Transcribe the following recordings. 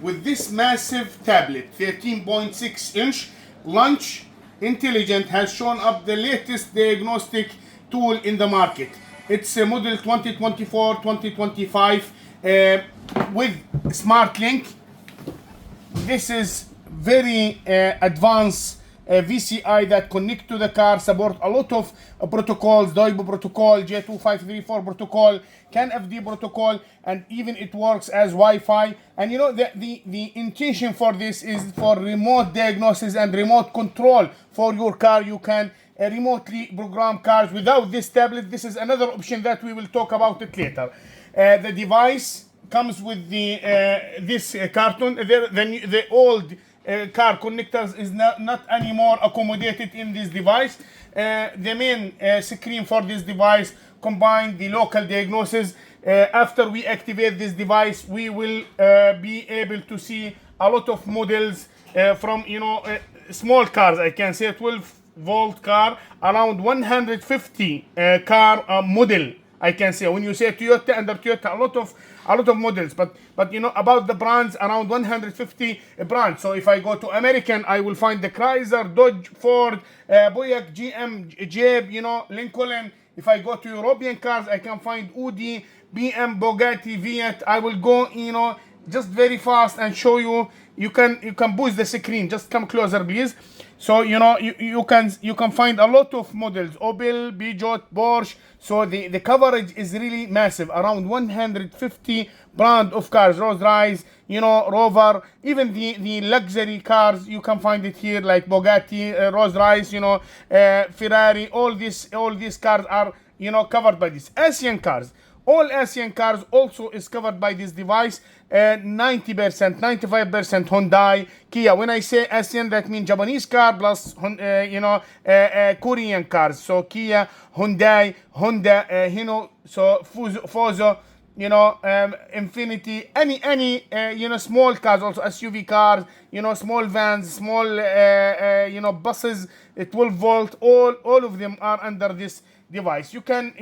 with this massive tablet, 13.6 inch. Launch Intelligent has shown up the latest diagnostic tool in the market. It's a model 2024-2025 with Smart Link. This is very advanced VCI that connect to the car, support a lot of protocols, DOIBO protocol, J2534 protocol, CAN-FD protocol, and even it works as Wi-Fi. And you know, the intention for this is for remote diagnosis and remote control for your car. You can remotely program cars without this tablet. This is another option that we will talk about it later. The device comes with the this carton. The old car connectors is not anymore accommodated in this device. The main screen for this device combine the local diagnosis. After we activate this device, we will be able to see a lot of models from small cars. I can say 12-volt car, around 150 car model. I can say when you say Toyota, under Toyota, a lot of models, but you know about the brands, around 150 brands. So if I go to American, I will find the Chrysler, Dodge, Ford, Buick, GM, Jeep, Lincoln. If I go to European cars, I can find Audi, BM, Bugatti, Fiat. I will go, just very fast and show you. You can boost the screen. Just come closer, please. So you can find a lot of models: Opel, Peugeot, Porsche. So the coverage is really massive. Around 150 brand of cars: Rolls-Royce, Rover. Even the luxury cars, you can find it here, like Bugatti, Rolls-Royce, Ferrari. All these cars are covered by this. Asian cars. All Asian cars also is covered by this device. 90%, 95% Hyundai, Kia. When I say Asian, that means Japanese car plus Korean cars. So Kia, Hyundai, Honda, so Fuso, Infinity, any small cars, also SUV cars, small vans, small buses, 12-volt. All of them are under this device. You can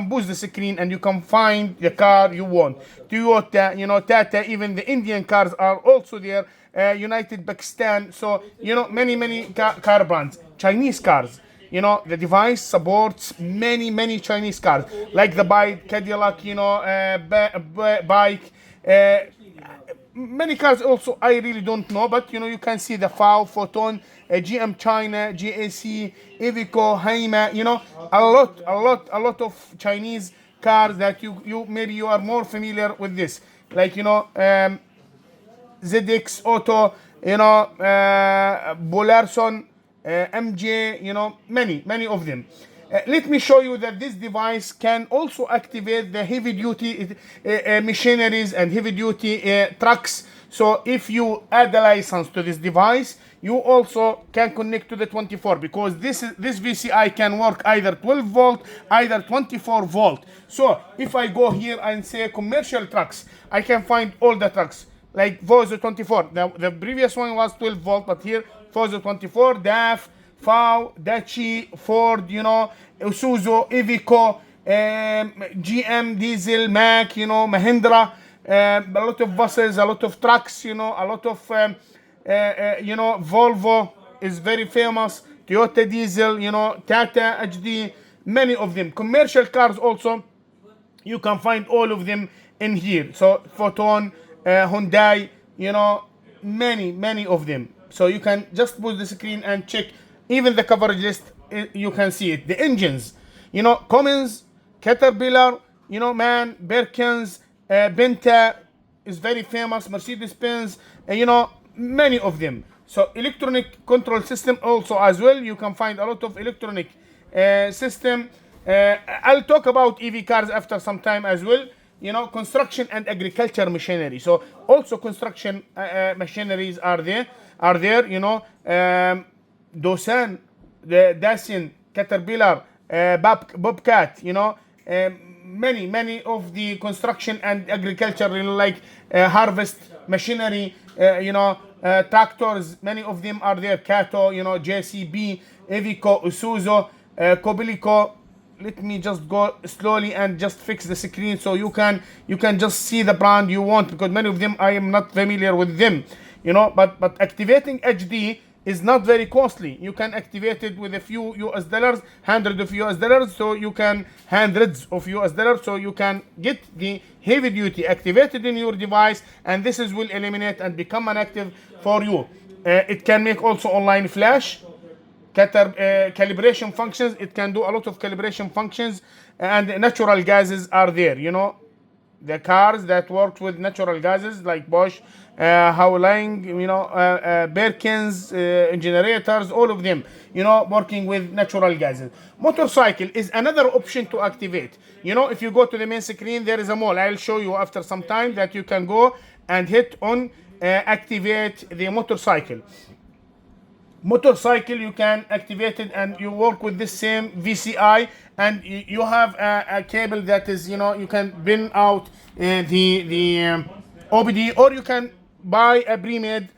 boost the screen and you can find the car you want. Toyota, Tata, even the Indian cars are also there. United Pakistan. So many car brands. Chinese cars. The device supports many Chinese cars, like the bike, Cadillac, bike. Many cars also I really don't know, but you can see the FAW, Photon, GM China, GAC, Iveco, Haima, a lot of Chinese cars that you maybe you are more familiar with this, like ZX Auto, Bolarson, MJ, many of them. Let me show you that this device can also activate the heavy duty machineries and heavy duty trucks. So if you add a license to this device, you also can connect to the 24, because this VCI can work either 12-volt, either 24-volt. So if I go here and say commercial trucks, I can find all the trucks, like Vozo 24. The previous one was 12-volt, but here Vozo 24, DAF, FAW, Daci, Ford, Isuzu, Iveco, GM, Diesel, Mack, Mahindra, a lot of buses, a lot of trucks, a lot of, Volvo is very famous, Toyota Diesel, Tata HD, many of them. Commercial cars also, you can find all of them in here. So Photon, Hyundai, many of them. So you can just put the screen and check. Even the coverage list, you can see it. The engines, Cummins, Caterpillar, MAN, Birkins, Benta is very famous, Mercedes-Benz, many of them. So electronic control system also as well. You can find a lot of electronic system. I'll talk about EV cars after some time as well. Construction and agriculture machinery. So also construction machineries are there. Dosan, the Dacian, Caterpillar, Bobcat, many of the construction and agriculture, like harvest machinery, tractors, many of them are there. Cato, JCB, Iveco, Isuzu, Cobilico, let me just go slowly and just fix the screen so you can just see the brand you want, because many of them I am not familiar with them, you know. But activating HD is not very costly. You can activate it with a few US dollars, hundreds of US dollars, so you can get the heavy duty activated in your device, and this is will eliminate and become inactive for you. It can make also online flash, calibration functions. It can do a lot of calibration functions, and natural gases are there, you know. The cars that work with natural gases like Bosch, Howling, you know, Birkins, generators, all of them, you know, working with natural gases. Motorcycle is another option to activate. You know, if you go to the main screen, there is a mall. I'll show you after some time that you can go and hit on activate the motorcycle. Motorcycle, you can activate it and you work with the same VCI, and you have a cable that is, you know, you can bin out the OBD, or you can buy a pre-made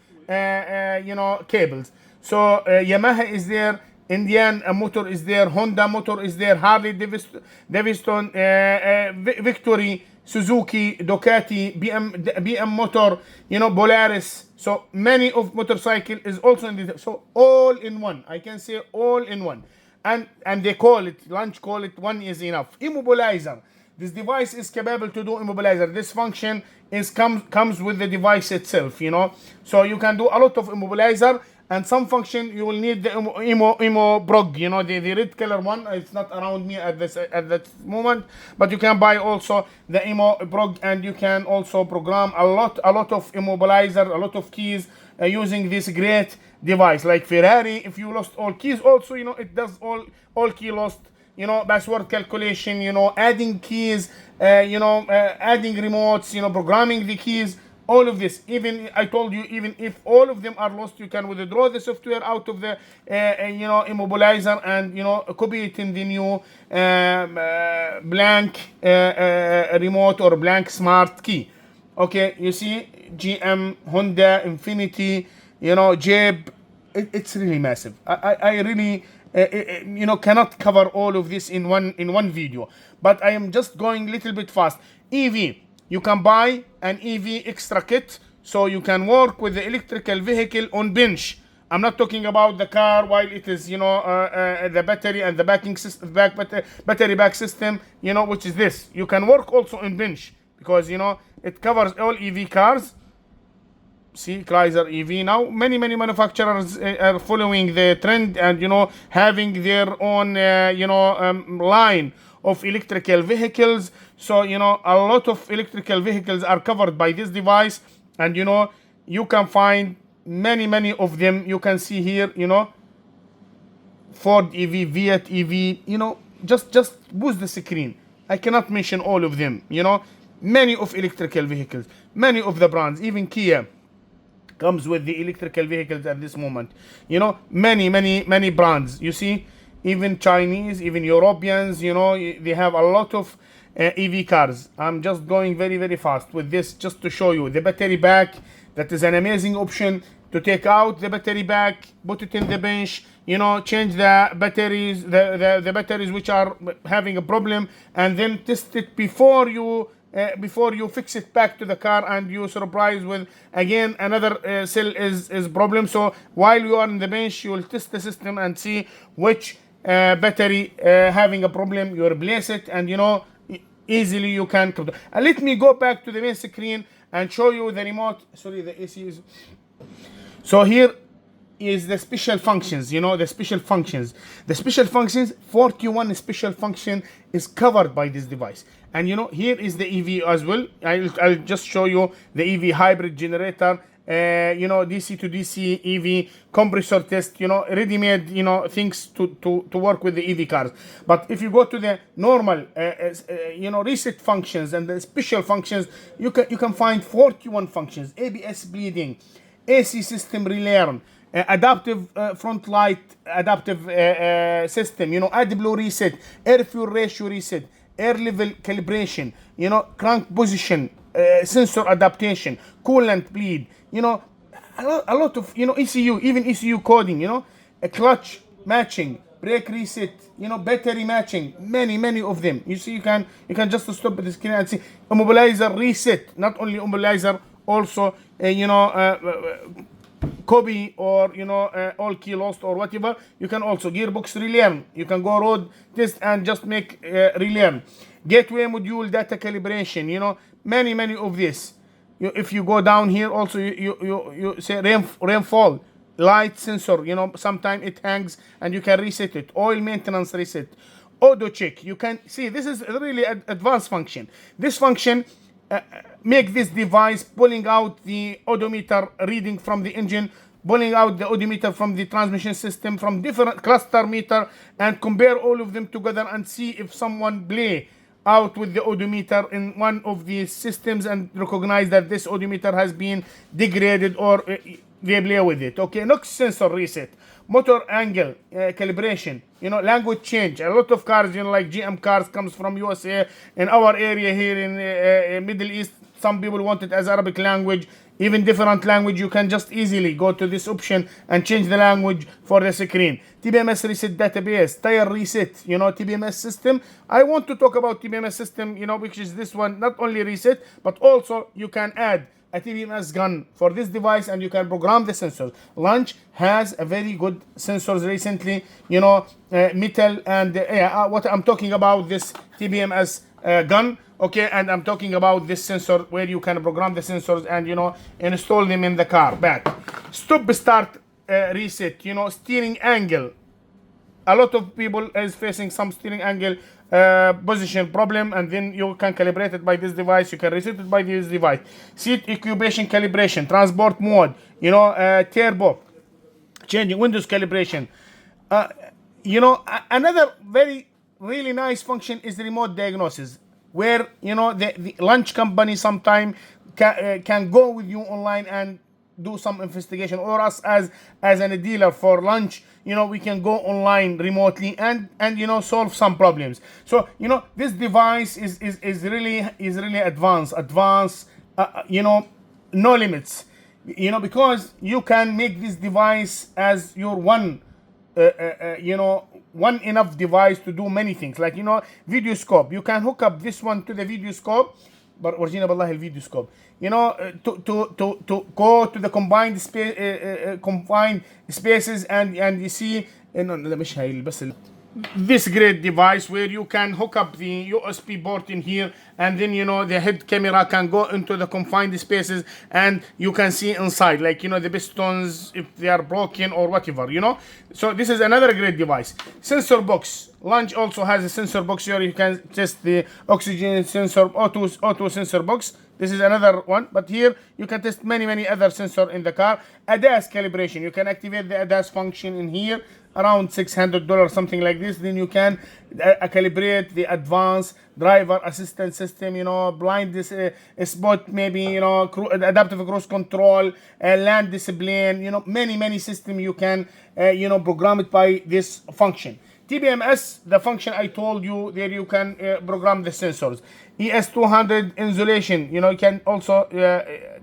you know, cables. So Yamaha is there, Indian motor is there, Honda motor is there, Harley Davidson, Victory, Suzuki, Ducati, BM motor, you know, Polaris. So many of motorcycle is also in this. So all in one, I can say all in one. And they call it, Launch call it, one is enough. Immobilizer. This device is capable to do immobilizer. This function is comes with the device itself, you know. So you can do a lot of immobilizer, and some function you will need the Imo Brog, you know, the red color one. It's not around me at that moment, but you can buy also the Imo Brog, and you can also program a lot of immobilizer, a lot of keys using this great device. Like Ferrari, if you lost all keys, also, you know, it does all key lost, you know, password calculation, you know, adding keys, you know, adding remotes, you know, programming the keys, all of this. Even I told you, even if all of them are lost, you can withdraw the software out of the you know, immobilizer, and, you know, copy it in the new blank remote or blank smart key. Okay, you see, GM, Honda, Infinity, you know, Jeep. It's really massive. I really you know, cannot cover all of this in one video, but I am just going a little bit fast. EV, you can buy an EV extra kit, so you can work with the electrical vehicle on bench. I'm not talking about the car while it is, you know, the battery and the backing system, battery back system, you know, which is this. You can work also on bench, because, you know, it covers all EV cars. See, Chrysler EV now. Many manufacturers are following the trend, and, you know, having their own you know, line of electrical vehicles. So, you know, a lot of electrical vehicles are covered by this device, and, you know, you can find many of them. You can see here, you know, Ford EV, Fiat EV, you know, just boost the screen. I cannot mention all of them, you know. Many of electrical vehicles, many of the brands, even Kia comes with the electrical vehicles at this moment, you know. Many brands, you see, even Chinese, even Europeans, you know, they have a lot of EV cars. I'm just going very fast with this, just to show you the battery back. That is an amazing option to take out the battery back, put it in the bench, you know, change the batteries, the batteries which are having a problem, and then test it before you fix it back to the car, and you surprise with again another cell is problem. So while you are in the bench, you will test the system and see which battery having a problem. You replace it, and, you know, easily you can. Let me go back to the main screen and show you the remote. Sorry, the AC is. So here is the special functions, you know, the special functions. 41 special function is covered by this device. And, you know, here is the EV as well. I'll just show you the EV hybrid generator, you know, DC to DC EV compressor test, you know, ready-made, you know, things to work with the EV cars. But if you go to the normal, you know, reset functions and the special functions, you can find 41 functions: ABS bleeding, AC system relearn, adaptive front light, adaptive system, you know, AdBlue reset, air fuel ratio reset, air level calibration, you know, crank position, sensor adaptation, coolant bleed, you know, a lot of, you know, ECU, even ECU coding, you know, a clutch matching, brake reset, battery matching, many of them. You see, you can just stop the screen and see immobilizer reset. Not only immobilizer, also copy, or all key lost or whatever. You can also gearbox relearn. You can go road test and just make relearn. Gateway module data calibration. Many of this. If you go down here, also you say rainfall light sensor. Sometimes it hangs and you can reset it. Oil maintenance reset. Auto check. You can see this is really an advanced function. This function make this device pulling out the odometer reading from the engine, pulling out the odometer from the transmission system, from different cluster meter, and compare all of them together and see if someone play out with the odometer in one of these systems and recognize that this odometer has been degraded, or they play with it. Okay, NOx sensor reset, motor angle calibration, language change. A lot of cars, like GM cars, comes from USA. In our area here in Middle East, some people want it as Arabic language, even different language. You can just easily go to this option and change the language for the screen. TBMS reset database, tire reset, TBMS system. I want to talk about TBMS system, which is this one, not only reset, but also you can add a TBMS gun for this device and you can program the sensors. Launch has a very good sensors recently, metal and what I'm talking about, this TBMS gun. Okay, and I'm talking about this sensor where you can program the sensors and install them in the car. Back. Stop start reset, steering angle. A lot of people is facing some steering angle position problem, and then you can calibrate it by this device. You can reset it by this device. Seat incubation calibration, transport mode, turbo, changing windows calibration. Another really nice function is the remote diagnosis, where the launch company sometime can go with you online and do some investigation, or us as a dealer for launch, we can go online remotely and solve some problems. So this device is really advanced, no limits, because you can make this device as your one one enough device to do many things, like video scope. You can hook up this one to the video scope, but ورجينا بالله الفيديو scope, to go to the confined spaces and you see مش هاي بس this great device where you can hook up the USB port in here, and then the head camera can go into the confined spaces and you can see inside, like the pistons if they are broken or whatever. So this is another great device. Sensor box. Launch also has a sensor box here. You can test the oxygen sensor, auto sensor box. This is another one, but here you can test many other sensors in the car. ADAS calibration. You can activate the ADAS function in here, around $600, something like this. Then you can calibrate the advanced driver assistance system, blind spot, maybe adaptive cruise control, land discipline, many system you can program it by this function. TBMS, the function I told you, there you can program the sensors. ES200 insulation, you can also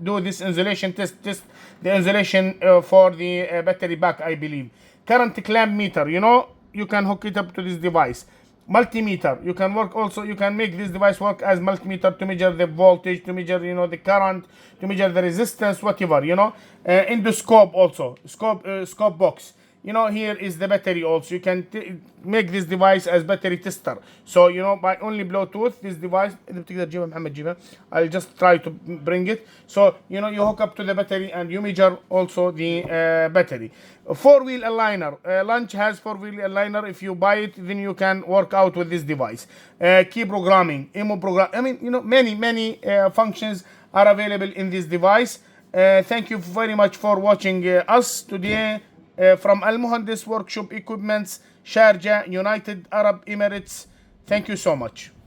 do this insulation test the insulation for the battery pack, I believe. Current clamp meter, you can hook it up to this device. Multimeter, you can make this device work as multimeter to measure the voltage, to measure the current, to measure the resistance, whatever. Endoscope also, scope box. Here is the battery also. You can make this device as battery tester. So, by only Bluetooth, this device, I'll just try to bring it. So, you hook up to the battery and you measure also the battery. Four-wheel aligner. Launch has four-wheel aligner. If you buy it, then you can work out with this device. Key programming, IMO program. I mean, many functions are available in this device. Thank you very much for watching us today. From Al Muhandis Workshop Equipments, Sharjah, United Arab Emirates. Thank you so much.